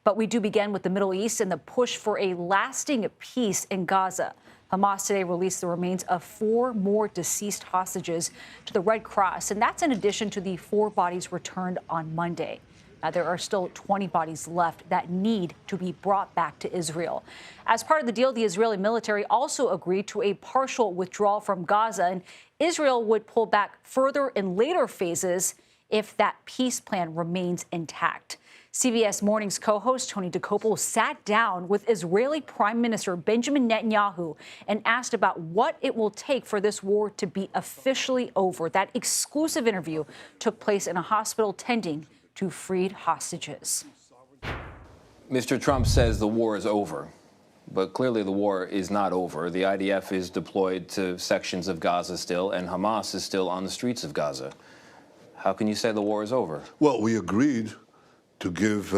But we do begin with the Middle East and the push for a lasting peace in Gaza. Hamas today released the remains of 4 more deceased hostages to the Red Cross, and that's in addition to the 4 bodies returned on Monday. Now, there are still 20 bodies left that need to be brought back to Israel. As part of the deal, the Israeli military also agreed to a partial withdrawal from Gaza, and Israel would pull back further in later phases if that peace plan remains intact. CBS Morning's co-host Tony DeCopel sat down with Israeli Prime Minister Benjamin Netanyahu and asked about what it will take for this war to be officially over. That exclusive interview took place in a hospital tending to freed hostages. Mr. Trump says the war is over, but clearly the war is not over. The IDF is deployed to sections of Gaza still, and Hamas is still on the streets of Gaza. How can you say the war is over? Well, we agreed to give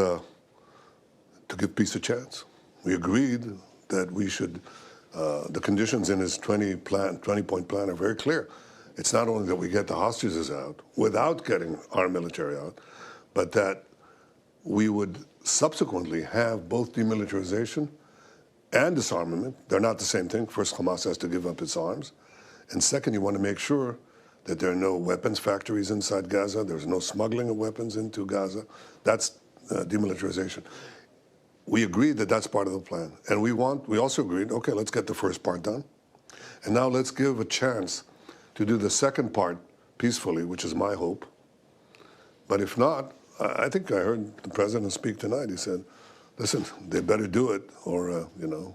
peace a chance. We agreed that we should, the conditions in his 20-point plan are very clear. It's not only that we get the hostages out without getting our military out, but that we would subsequently have both demilitarization and disarmament. They're not the same thing. First, Hamas has to give up its arms. And second, you want to make sure that there are no weapons factories inside Gaza. There's no smuggling of weapons into Gaza. That's demilitarization. We agreed that that's part of the plan. And we also agreed, okay, let's get the first part done. And now let's give a chance to do the second part peacefully, which is my hope. But if not, I think I heard the president speak tonight. He said, listen, they better do it, or, you know,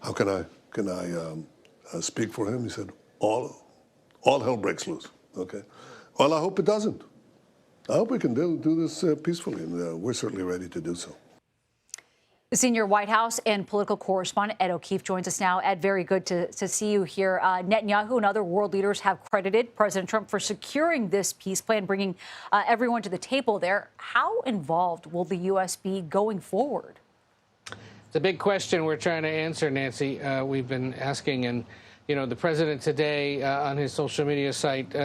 how can I speak for him? He said, all hell breaks loose, okay? Well, I hope it doesn't. I hope we can do this peacefully, and we're certainly ready to do so. The senior White House and political correspondent Ed O'Keefe joins us now. Ed, very good to see you here. Netanyahu and other world leaders have credited President Trump for securing this peace plan, bringing everyone to the table there. How involved will the U.S. be going forward? It's a big question we're trying to answer, Nancy. We've been asking, and you know, the president today on his social media site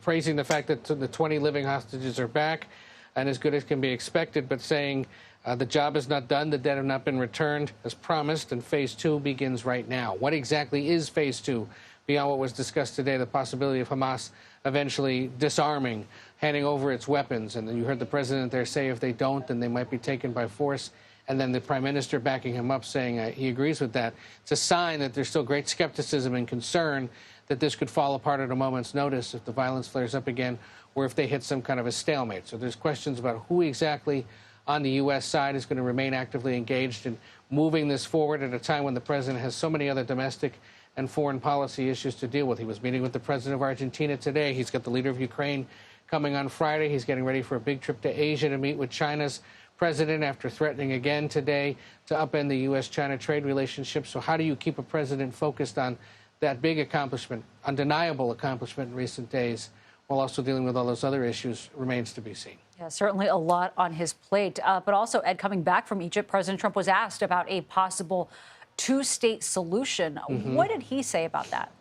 praising the fact that the 20 living hostages are back and as good as can be expected, but saying the job is not done, the dead have not been returned as promised, and phase 2 begins right now. What exactly is phase 2 beyond what was discussed today, the possibility of Hamas eventually disarming, handing over its weapons? And then you heard the president there say if they don't, then they might be taken by force. And then the prime minister backing him up, saying he agrees with that. It's a sign that there's still great skepticism and concern that this could fall apart at a moment's notice if the violence flares up again, or if they hit some kind of a stalemate. So there's questions about who exactly on the U.S. side is going to remain actively engaged in moving this forward at a time when the president has so many other domestic and foreign policy issues to deal with. He was meeting with the president of Argentina today. He's got the leader of Ukraine coming on Friday. He's getting ready for a big trip to Asia to meet with China's president after threatening again today to upend the U.S.-China trade relationship. So how do you keep a president focused on that big accomplishment, undeniable accomplishment in recent days, while also dealing with all those other issues remains to be seen. Yeah, certainly a lot on his plate. But also, Ed, coming back from Egypt, President Trump was asked about a possible 2-state solution. What did he say about that?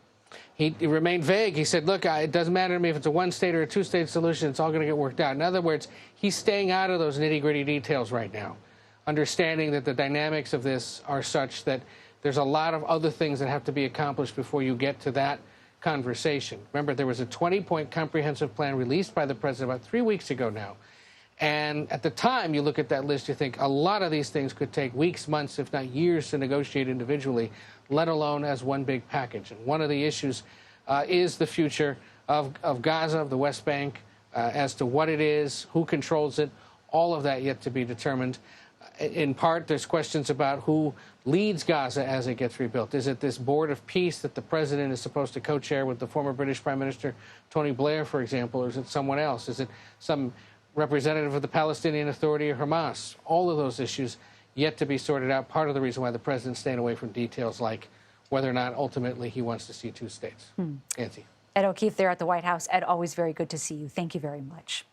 He remained vague. He said, look, it doesn't matter to me if it's a 1-state or a 2-state solution. It's all going to get worked out. In other words, he's staying out of those nitty-gritty details right now, understanding that the dynamics of this are such that there's a lot of other things that have to be accomplished before you get to that conversation. Remember, there was a 20-point comprehensive plan released by the president about 3 weeks ago now. And at the time you look at that list, you think a lot of these things could take weeks, months, if not years to negotiate individually, let alone as one big package. And one of the issues is the future of Gaza, of the West Bank, as to what it is, who controls it, all of that yet to be determined. In part, there's questions about who leads Gaza as it gets rebuilt. Is it this board of peace that the president is supposed to co-chair with the former British Prime Minister Tony Blair, for example, or is it someone else? Is it some representative of the Palestinian Authority or Hamas? All of those issues yet to be sorted out. Part of the reason why the president's staying away from details like whether or not ultimately he wants to see 2 states. Nancy. Ed O'Keefe there at the White House. Ed, always very good to see you. Thank you very much.